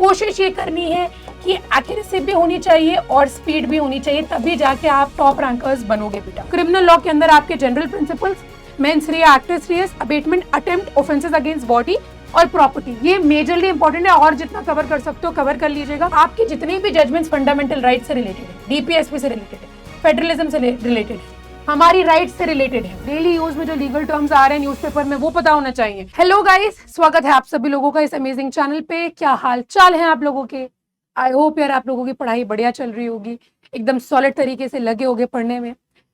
कोशिश ये करनी है कि एक्यूरेसी भी होनी चाहिए और स्पीड भी होनी चाहिए, तभी जाके आप टॉप रैंकर्स बनोगे बेटा। क्रिमिनल लॉ के अंदर आपके general principles, mens rea, actus reus, abetment, attempt, offences against body और प्रॉपर्टी, ये मेजरली इंपॉर्टेंट है और जितना कवर कर सकते हो कवर कर लीजिएगा। आपकी जितनी भी जजमेंट्स फंडामेंटल राइट से रिलेटेड है, डीपीएसपी से रिलेटेड है, फेडरलिज्म से रिलेटेड है, हमारी राइट्स से रिलेटेड है, डेली यूज में जो लीगल टर्म्स आ रहे हैं न्यूज़पेपर में वो पता होना चाहिए। हेलो गाइस, स्वागत है आप सभी लोगों का इस अमेजिंग चैनल पे। क्या हाल चाल है आप लोगों के? आई होप यार आप लोगों की पढ़ाई बढ़िया चल रही होगी, एकदम सॉलिड तरीके से लगे होगे पढ़ने में।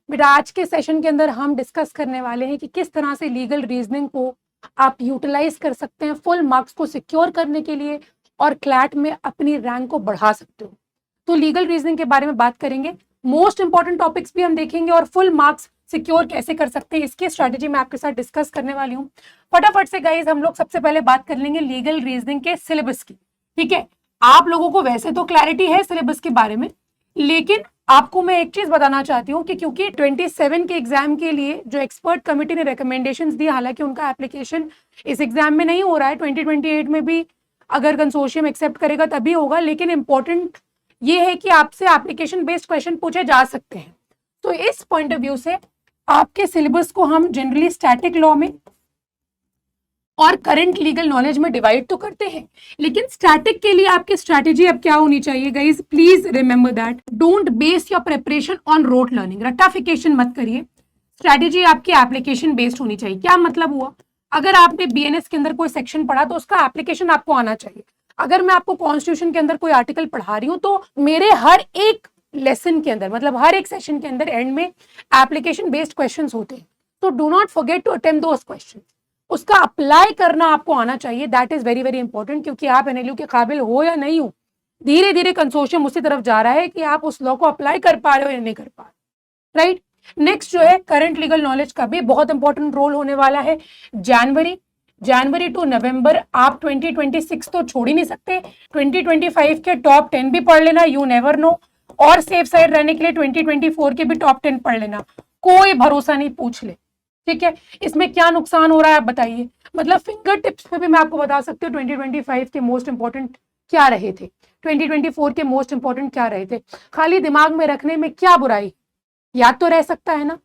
बेटा आज के सेशन के अंदर हम डिस्कस करने वाले हैं कि किस तरह से लीगल रीजनिंग को आप यूटिलाइज कर सकते हैं फुल मार्क्स को सिक्योर करने के लिए और क्लैट में अपनी रैंक को बढ़ा सकते हो। तो लीगल रीजनिंग के बारे में बात करेंगे, मोस्ट इंपॉर्टेंट टॉपिक्स भी हम देखेंगे और फुल मार्क्स सिक्योर कैसे कर सकते हैं इसकी स्ट्रैटेजी मैं आपके साथ डिस्कस करने वाली हूँ। फटाफट से गाइस हम लोग सबसे पहले बात कर लेंगे लीगल रीजनिंग के सिलेबस की। ठीक है, आप लोगों को वैसे तो क्लैरिटी है सिलेबस के बारे में, लेकिन आपको मैं एक चीज बताना चाहती हूँ कि क्योंकि 27 के एग्जाम के लिए जो एक्सपर्ट कमेटी ने रिकमेंडेशंस दी, हालांकि उनका एप्लीकेशन इस एग्जाम में नहीं हो रहा है, 2028 में भी अगर कंसोर्शियम एक्सेप्ट करेगा तभी होगा, लेकिन इंपॉर्टेंट ये है कि आपसे एप्लीकेशन बेस्ड क्वेश्चन पूछे जा सकते हैं। तो इस पॉइंट ऑफ व्यू से आपके सिलेबस को हम जनरली स्टैटिक लॉ में और करंट लीगल नॉलेज में डिवाइड तो करते हैं, लेकिन स्टैटिक के लिए आपकी स्ट्रैटेजी अब क्या होनी चाहिए guys, please remember that don't base your preparation on rote learning. रट्टाफिकेशन मत करिए, स्ट्रैटेजी आपकी एप्लीकेशन बेस्ड होनी चाहिए। क्या मतलब हुआ, अगर आपने बीएनएस के अंदर कोई सेक्शन पढ़ा तो उसका एप्लीकेशन आपको आना चाहिए। अगर मैं आपको कॉन्स्टिट्यूशन के अंदर कोई आर्टिकल पढ़ा रही हूँ तो मेरे हर एक लेसन के अंदर, मतलब हर एक सेशन के अंदर एंड में एप्लीकेशन बेस्ड क्वेश्चंस होते हैं। तो do not forget to attempt those questions, उसका अप्लाई करना आपको आना चाहिए। That is very very important, क्योंकि आप एनएलयू के काबिल हो या नहीं हो, धीरे धीरे कंसोर्शियम उसी तरफ जा रहा है कि आप उस लॉ को अप्लाई कर पा रहे हो या नहीं कर पा रहे। राइट, नेक्स्ट जो है करंट लीगल नॉलेज का भी बहुत इंपॉर्टेंट रोल होने वाला है। जनवरी टू नवंबर आप 2026 तो छोड़ ही नहीं सकते, 2025 के टॉप 10 भी पढ़ लेना, यू नेवर नो, और सेफ साइड रहने के लिए 2024 के भी टॉप 10 पढ़ लेना, कोई भरोसा नहीं, पूछ ले। ठीक है, इसमें क्या नुकसान हो रहा है आप बताइए। मतलब फिंगर टिप्स पे भी मैं आपको बता सकती हूँ 2025 के मोस्ट इंपॉर्टेंट क्या रहे थे, 2024 के मोस्ट इंपॉर्टेंट क्या रहे थे। खाली दिमाग में रखने में क्या बुराई, याद तो रह सकता है ना।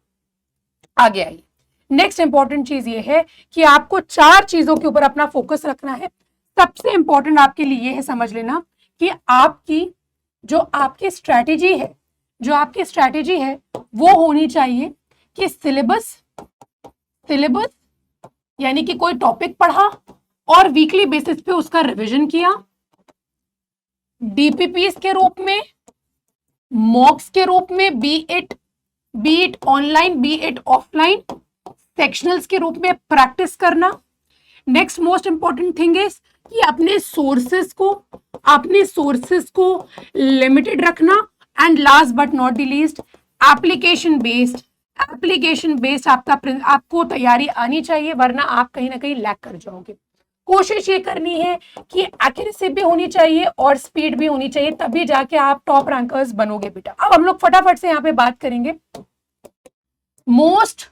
आगे आइए, नेक्स्ट इंपॉर्टेंट चीज ये है कि आपको 4 चीजों के ऊपर अपना फोकस रखना है। सबसे इंपॉर्टेंट आपके लिए ये है समझ लेना कि आपकी जो आपकी स्ट्रैटेजी है वो होनी चाहिए कि सिलेबस यानी कि कोई टॉपिक पढ़ा और वीकली बेसिस पे उसका रिवीजन किया, डीपीपीएस के रूप में, मॉक्स के रूप में, be it online be it offline, sectionals के रूप में प्रैक्टिस करना। Next most important thing is कि अपने सोर्सेस को लिमिटेड रखना, and last but not the least application based आपको तैयारी आनी चाहिए, वरना आप कहीं ना कहीं लैग कर जाओगे। कोशिश ये करनी है कि एक्यूरेसी भी होनी चाहिए और स्पीड भी होनी चाहिए, तभी जाके आप टॉप रैंकर्स बनोगे बेटा। अब हम लोग फटाफट से यहाँ पे बात करेंगे मोस्ट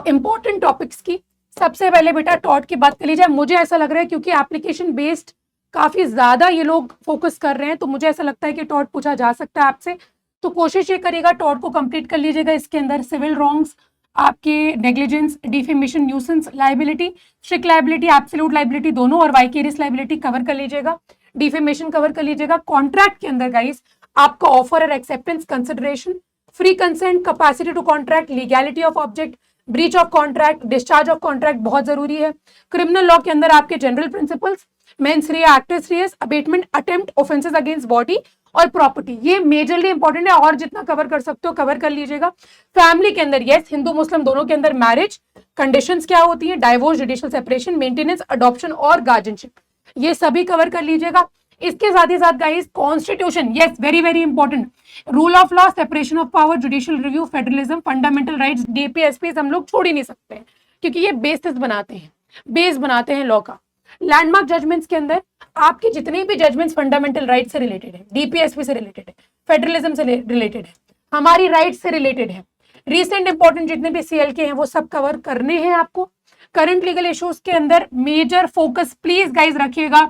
इंपॉर्टेंट टॉपिक्स की। सबसे पहले बेटा टॉट की बात कर ली जाए। मुझे ऐसा लग रहा है क्योंकि एप्लीकेशन बेस्ड काफी ज्यादा ये लोग फोकस कर रहे हैं, तो मुझे ऐसा लगता है कि टॉट पूछा जा सकता है आपसे, तो कोशिश ये करिएगा टॉट को कंप्लीट कर लीजिएगा। इसके अंदर सिविल रॉन्ग्स, आपके negligence, defamation, nuisance liability, strict liability, absolute liability दोनों, और वाइकेरियस लाइबिलिटी कवर कर लीजिएगा, डिफेमेशन कवर कर लीजिएगा। कॉन्ट्रैक्ट के अंदर गाइस आपका ऑफर और acceptance, consideration, free consent, capacity to contract, legality of object, breach of contract, discharge of contract बहुत जरूरी है। क्रिमिनल लॉ के अंदर आपके general principles, mens rea, actus reus, abetment, attempt, offences against body और property, ये majorly important है और जितना कवर कर सकते हो कवर कर लीजिएगा। फैमिली के अंदर यस, हिंदू मुस्लिम दोनों के अंदर मैरिज कंडीशंस क्या होती है, divorce, judicial separation, maintenance, adoption और गार्जियनशिप, ये सभी कवर कर लीजिएगा। इसके साथ ही साथ guys constitution, yes very very important, rule of law, separation of power, judicial review, federalism, fundamental rights, DPSP हम लोग छोड़ ही नहीं सकते हैं क्योंकि ये बेस बनाते हैं लॉ का। लैंडमार्क जजमेंट्स के अंदर आपके जितने भी जजमेंट्स फंडामेंटल राइट से रिलेटेड है, डीपीएसपी से रिलेटेड है, फेडरलिज्म से रिलेटेड है, हमारी राइट से रिलेटेड है, रिसेंट इंपॉर्टेंट जितने भी सीएल के हैं वो सब कवर करने हैं आपको। करंट लीगल इश्यूज के अंदर मेजर फोकस प्लीज गाइज रखिएगा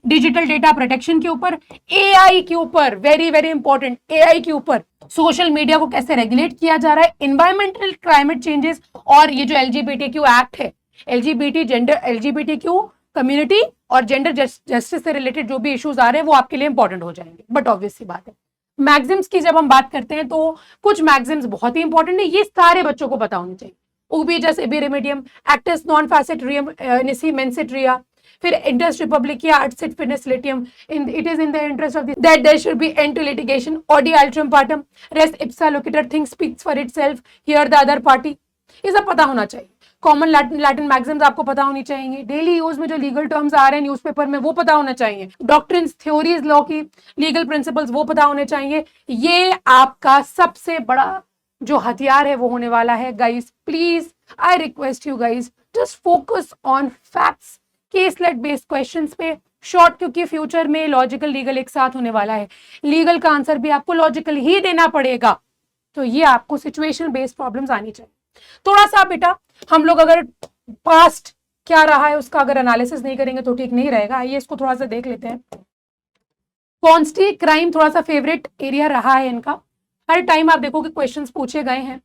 डिजिटल डेटा प्रोटेक्शन के ऊपर, एआई के ऊपर, वेरी वेरी इंपॉर्टेंट, एआई के ऊपर, सोशल मीडिया को कैसे रेगुलेट किया जा रहा है, एनवायरमेंटल क्लाइमेट चेंजेस, और ये जो एलजीबीटीक्यू एक्ट है, एलजीबीटीक्यू कम्युनिटी और जेंडर जस्टिस से रिलेटेड जो भी इश्यूज आ रहे हैं वो आपके लिए इंपॉर्टेंट हो जाएंगे। बट ऑब्वियस सी बात है, मैग्जिम्स की जब हम बात करते हैं तो कुछ मैग्जिम्स बहुत ही इंपॉर्टेंट है, ये सारे बच्चों को पता होनी चाहिए। ओबीजस एबी रेमेडियम, एक्टस नॉन फैसेट निसी मेंसिट्रिया, फिर इंटरेस्ट रिपब्लिकिया आर्टसिट फिनिस लिटियम, it is in the interest of that there should be end to litigation, ऑडी अल्ट्रम पार्टम, रेस इप्सा लोकेटर, thing speaks for itself, here the other party, ये सब पता होना चाहिए। कॉमन लैटिन मैग्जिम्स आपको पता होनी चाहिए, डेली यूज में जो लीगल टर्म्स आ रहे हैं न्यूज़पेपर में वो पता होना चाहिए, डॉक्ट्रिन्स थ्योरीज लॉ की, लीगल प्रिंसिपल्स वो पता होने चाहिए। ये आपका सबसे बड़ा जो हथियार है वो होने वाला है guys. Please I request you guys, just focus on facts, caselet based questions पे शॉर्ट, क्योंकि फ्यूचर में लॉजिकल लीगल एक साथ होने वाला है, लीगल का आंसर भी आपको लॉजिकल ही देना पड़ेगा, तो ये आपको सिचुएशनल बेस्ड प्रॉब्लम्स आनी चाहिए। थोड़ा सा बेटा हम लोग अगर पास्ट क्या रहा है उसका अगर एनालिसिस नहीं करेंगे तो ठीक नहीं रहेगा। आइए इसको थोड़ा सा देख लेते हैं। कॉन्स्टी क्राइम थोड़ा सा फेवरेट एरिया रहा है इनका, हर टाइम आप देखोगे क्वेश्चंस पूछे गए हैं,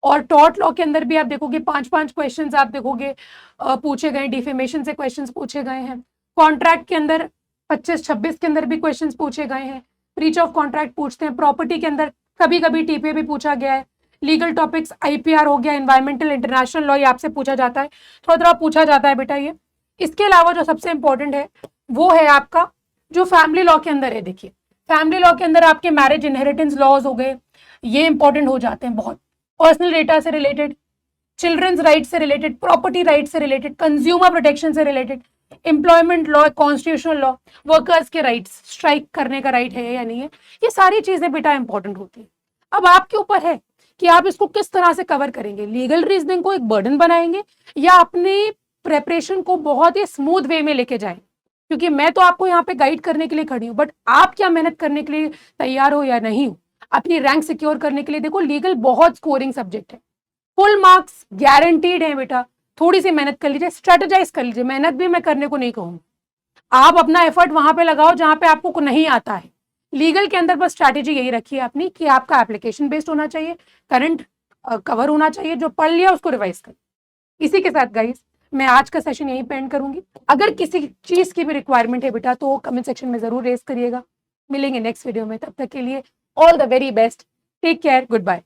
और टॉर्ट लॉ के अंदर भी आप देखोगे 5-5 क्वेश्चंस आप देखोगे पूछे गए, डिफेमेशन से क्वेश्चंस पूछे गए हैं, कॉन्ट्रैक्ट के अंदर 25-26 के अंदर भी क्वेश्चंस पूछे गए हैं, ब्रीच ऑफ कॉन्ट्रैक्ट पूछते हैं, प्रॉपर्टी के अंदर कभी कभी टीपीए भी पूछा गया है, लीगल टॉपिक्स आईपीआर हो गया, एनवायरमेंटल इंटरनेशनल लॉ ये आपसे पूछा जाता है, थोड़ा थोड़ा पूछा जाता है बेटा ये। इसके अलावा जो सबसे इंपॉर्टेंट है वो है आपका जो फैमिली लॉ के अंदर है। देखिए फैमिली लॉ के अंदर आपके मैरिज इनहेरिटेंस लॉज हो गए, ये इंपॉर्टेंट हो जाते हैं बहुत, पर्सनल डेटा से रिलेटेड, चिल्ड्रंस राइट से रिलेटेड, प्रॉपर्टी राइट से रिलेटेड, कंज्यूमर प्रोटेक्शन से related, employment law, constitutional law, workers के राइट्स, स्ट्राइक करने का राइट है या नहीं है, ये सारी चीजें बेटा इंपॉर्टेंट होती है। अब आपके ऊपर है कि आप इसको किस तरह से कवर करेंगे, लीगल रीजनिंग को एक बर्डन बनाएंगे या अपनी प्रेपरेशन को बहुत ही स्मूथ वे में लेके जाएं, क्योंकि मैं तो आपको यहाँ पे गाइड करने के लिए खड़ी हूँ, बट आप क्या मेहनत करने के लिए तैयार हो या नहीं हो अपनी रैंक सिक्योर करने के लिए। देखो लीगल बहुत स्कोरिंग सब्जेक्ट है, फुल मार्क्स गारंटीड है बेटा, थोड़ी सी मेहनत कर लीजिए, स्ट्रेटेजाइज कर लीजिए, मेहनत भी मैं करने को नहीं कहूँ, आप अपना एफर्ट वहां पे लगाओ जहां पे आपको नहीं आता है। लीगल के अंदर बस स्ट्रैटेजी यही रखी है अपनी कि आपका एप्लीकेशन बेस्ड होना चाहिए, करंट कवर होना चाहिए, जो पढ़ लिया उसको रिवाइज कर। इसी के साथ गाइस मैं आज का सेशन यहीं पे एंड करूंगी। अगर किसी चीज की भी रिक्वायरमेंट है बेटा तो कमेंट सेक्शन में जरूर रेज करिएगा। मिलेंगे नेक्स्ट वीडियो में, तब तक के लिए all the very best, take care, good bye.